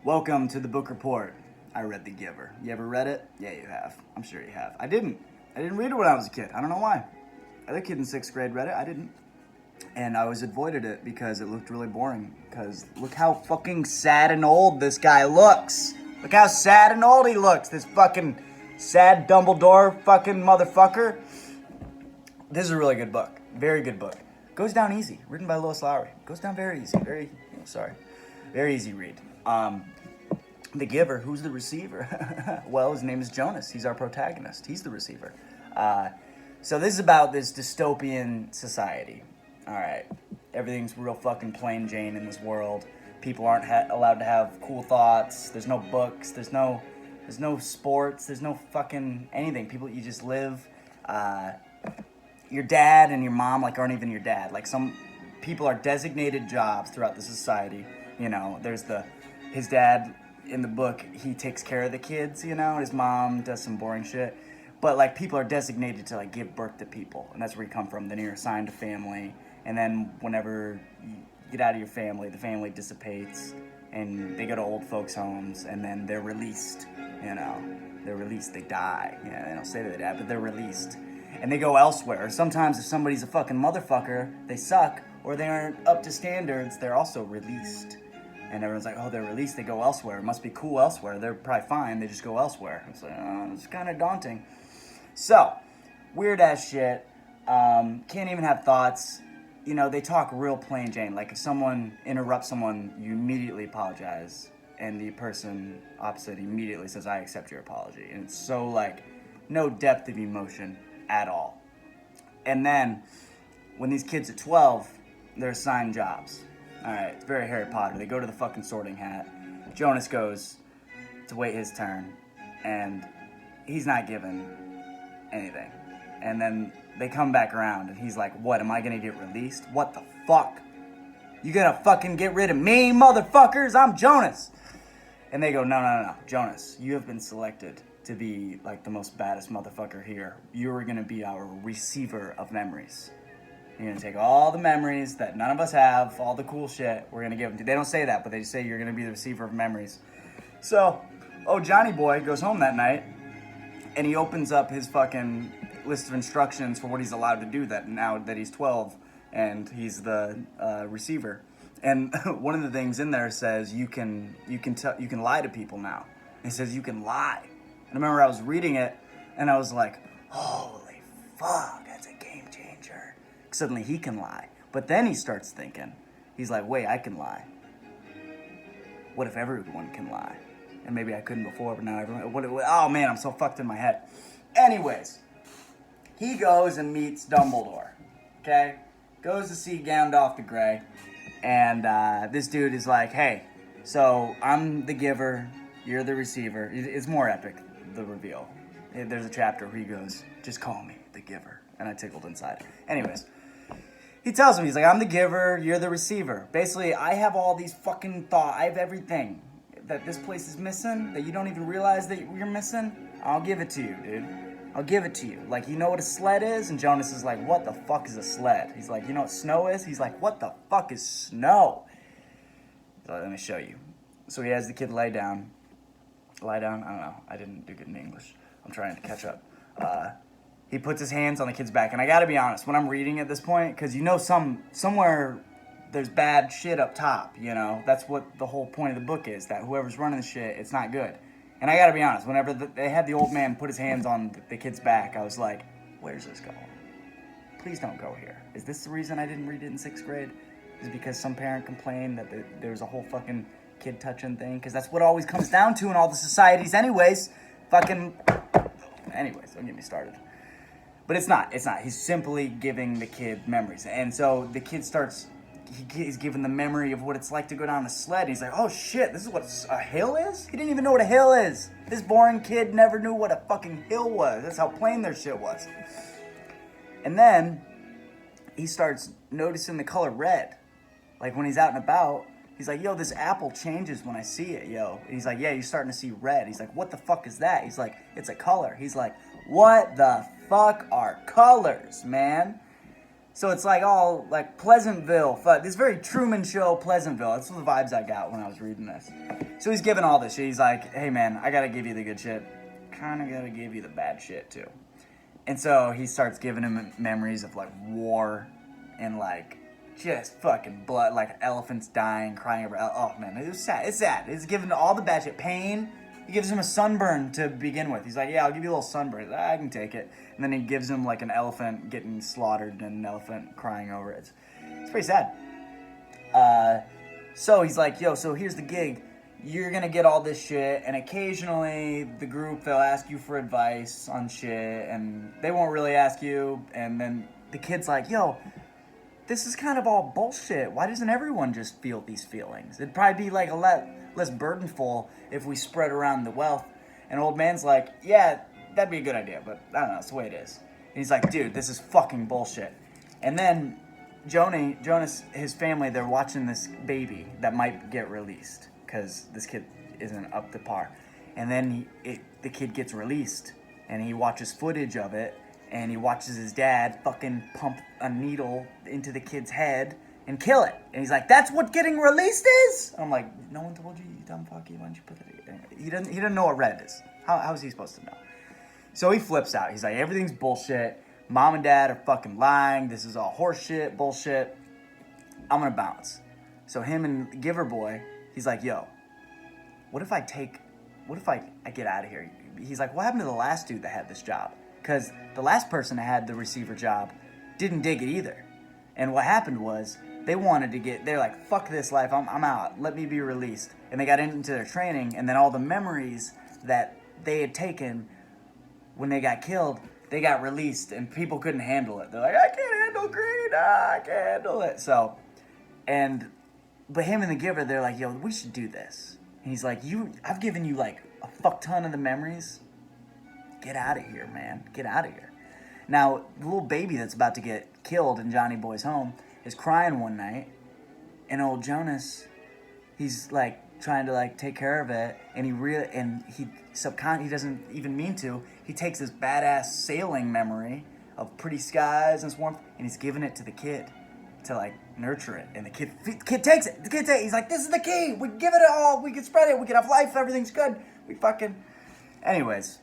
Welcome to the book report. I read The Giver. You ever read it? Yeah, you have. I'm sure you have. I didn't. I didn't read it when I was a kid. I don't know why. Other kid in 6th grade read it. I didn't. And I always avoided it because it looked really boring. Because look how fucking sad and old this guy looks. Look how sad and old he looks. This fucking sad Dumbledore fucking motherfucker. This is a really good book. Very good book. Goes down easy. Written by Lois, Lowry. Goes down very easy. Very easy read. The Giver, who's the receiver? Well, his name is Jonas. He's our protagonist. He's the receiver. So this is about this dystopian society. All right. Everything's real fucking plain Jane in this world. People aren't allowed to have cool thoughts. There's no books. There's no sports. There's no fucking anything. You just live. Your dad and your mom, aren't even your dad. Some people are designated jobs throughout the society. You know, there's his dad in the book, he takes care of the kids, his mom does some boring shit. But, people are designated to, give birth to people. And that's where you come from. Then you're assigned a family. And then whenever you get out of your family, the family dissipates. And they go to old folks' homes. And then they're released, They're released. They die. Yeah, they don't say they die, but they're released. And they go elsewhere. Sometimes if somebody's a fucking motherfucker, they suck, or they aren't up to standards, they're also released. And everyone's like, oh, they're released, they go elsewhere. It must be cool elsewhere. They're probably fine, they just go elsewhere. It's it's kind of daunting. So, weird ass shit. Can't even have thoughts. They talk real plain Jane. If someone interrupts someone, you immediately apologize. And the person opposite immediately says, I accept your apology. And it's so, no depth of emotion at all. And then, when these kids are 12, they're assigned jobs. Alright, it's very Harry Potter. They go to the fucking sorting hat. Jonas goes to wait his turn, and he's not given anything. And then they come back around, and he's like, what, am I gonna get released? What the fuck? You gonna fucking get rid of me, motherfuckers? I'm Jonas! And they go, no, Jonas, you have been selected to be, the most baddest motherfucker here. You're gonna be our receiver of memories. You're gonna take all the memories that none of us have, all the cool shit, we're gonna give them to you. They don't say that, but they say you're gonna be the receiver of memories. So, Johnny Boy goes home that night, and he opens up his fucking list of instructions for what he's allowed to do that now that he's 12, and he's the receiver. And one of the things in there says you can lie to people now. It says you can lie. And I remember I was reading it, and I was like, holy fuck, that's a game changer. Suddenly he can lie. But then he starts thinking, he's like, wait, I can lie. What if everyone can lie? And maybe I couldn't before, but now everyone, oh man, I'm so fucked in my head. Anyways, he goes and meets Dumbledore, okay? Goes to see Gandalf the Grey, and this dude is like, hey, so I'm the giver, you're the receiver. It's more epic, the reveal. There's a chapter where he goes, just call me the giver. And I tickled inside. Anyways, he tells him, he's like, I'm the giver, you're the receiver. Basically, I have all these fucking thoughts, I have everything that this place is missing, that you don't even realize that you're missing. I'll give it to you, dude. I'll give it to you. You know what a sled is? And Jonas is like, what the fuck is a sled? He's like, you know what snow is? He's like, what the fuck is snow? So let me show you. So he has the kid lie down. Lie down? I don't know. I didn't do good in English. I'm trying to catch up. He puts his hands on the kid's back. And I gotta be honest, when I'm reading at this point, because somewhere there's bad shit up top, That's what the whole point of the book is, that whoever's running the shit, it's not good. And I gotta be honest, whenever they had the old man put his hands on the kid's back, I was like, where's this going? Please don't go here. Is this the reason I didn't read it in 6th grade? Is it because some parent complained that there was a whole fucking kid touching thing? Because that's what it always comes down to in all the societies anyways. Anyways, don't get me started. But it's not. He's simply giving the kid memories. And so the kid he's given the memory of what it's like to go down a sled. And he's like, oh shit, this is what a hill is? He didn't even know what a hill is. This boring kid never knew what a fucking hill was. That's how plain their shit was. And then he starts noticing the color red. When he's out and about, he's like, yo, this apple changes when I see it, yo. And he's like, yeah, you're starting to see red. He's like, what the fuck is that? He's like, it's a color. He's like, what the fuck are colors, man? So it's like all like Pleasantville. This very Truman Show Pleasantville. That's the vibes I got when I was reading this. So he's giving all this shit. He's like, hey man, I gotta give you the good shit. Kinda gotta give you the bad shit too. And so he starts giving him memories of like war and like just fucking blood, like elephants dying, crying over. Oh man, it was sad. It's sad. It's giving all the bad shit. Pain. He gives him a sunburn to begin with. He's like, yeah, I'll give you a little sunburn. I can take it. And then he gives him like an elephant getting slaughtered and an elephant crying over it. It's pretty sad. So he's like, yo, so here's the gig. You're going to get all this shit. And occasionally the group, they'll ask you for advice on shit. And they won't really ask you. And then the kid's like, yo, this is kind of all bullshit. Why doesn't everyone just feel these feelings? It'd probably be like a lot less burdenful if we spread around the wealth. And old man's like, yeah, that'd be a good idea, but I don't know, it's the way it is. And he's like, dude, this is fucking bullshit. And then Jonas, his family, they're watching this baby that might get released because this kid isn't up to par. And then the kid gets released, and he watches footage of it, and he watches his dad fucking pump a needle into the kid's head and kill it. And he's like, that's what getting released is? I'm like, no one told you, you dumb fuck, why don't you put it in? He doesn't know what red is. How is he supposed to know? So he flips out. He's like, everything's bullshit. Mom and dad are fucking lying. This is all horseshit, bullshit. I'm gonna bounce. So him and Giver Boy, he's like, yo, what if I get out of here? He's like, what happened to the last dude that had this job? Because the last person that had the receiver job didn't dig it either. And what happened was, they're like, fuck this life, I'm out, let me be released. And they got into their training, and then all the memories that they had taken when they got killed, they got released, and people couldn't handle it. They're like, I can't handle greed, I can't handle it. So, but him and the Giver, they're like, yo, we should do this. And he's like, I've given you like a fuck ton of the memories. Get out of here, man, get out of here. Now, the little baby that's about to get killed in Johnny Boy's home is crying one night, and old Jonas, he's like trying to like take care of it, and he doesn't even mean to. He takes this badass sailing memory of pretty skies and warmth, and he's giving it to the kid to like nurture it. And the kid takes it. He's like, this is the key. We give it all. We can spread it. We can have life. Everything's good. Anyways,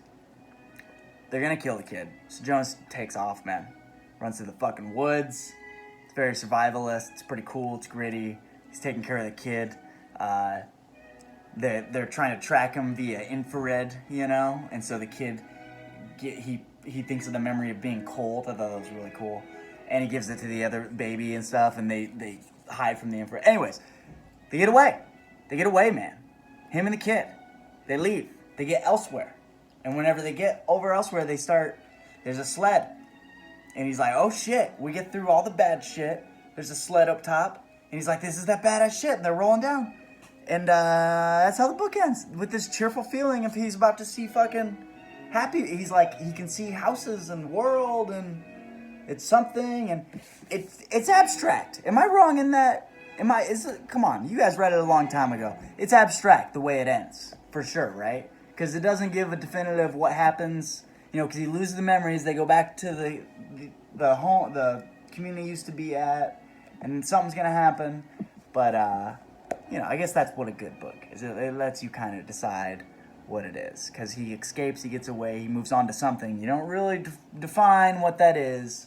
they're gonna kill the kid. So Jonas takes off, man. Runs through the fucking woods. It's very survivalist. It's pretty cool. It's gritty. He's taking care of the kid. They're trying to track him via infrared, you know? And so the kid, he thinks of the memory of being cold. I thought that was really cool. And he gives it to the other baby and stuff, and they hide from the infrared. Anyways, they get away. They get away, man. Him and the kid. They leave. They get elsewhere. And whenever they get over elsewhere, there's a sled. And he's like, oh shit, we get through all the bad shit. There's a sled up top. And he's like, this is that badass shit. And they're rolling down. And that's how the book ends. With this cheerful feeling if he's about to see fucking happy. He's like, he can see houses and world and it's something. And it's abstract. Am I wrong in that? Come on, you guys read it a long time ago. It's abstract the way it ends. For sure, right? Because it doesn't give a definitive what happens. You know, because he loses the memories. They go back to the home, the community he used to be at, and something's gonna happen. But you know, I guess that's what a good book is. It lets you kind of decide what it is. Because he escapes, he gets away, he moves on to something. You don't really define what that is.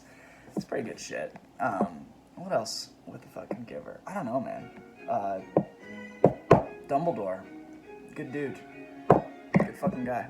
It's pretty good shit. What else with the fucking Giver? I don't know, man. Dumbledore, good dude, good fucking guy.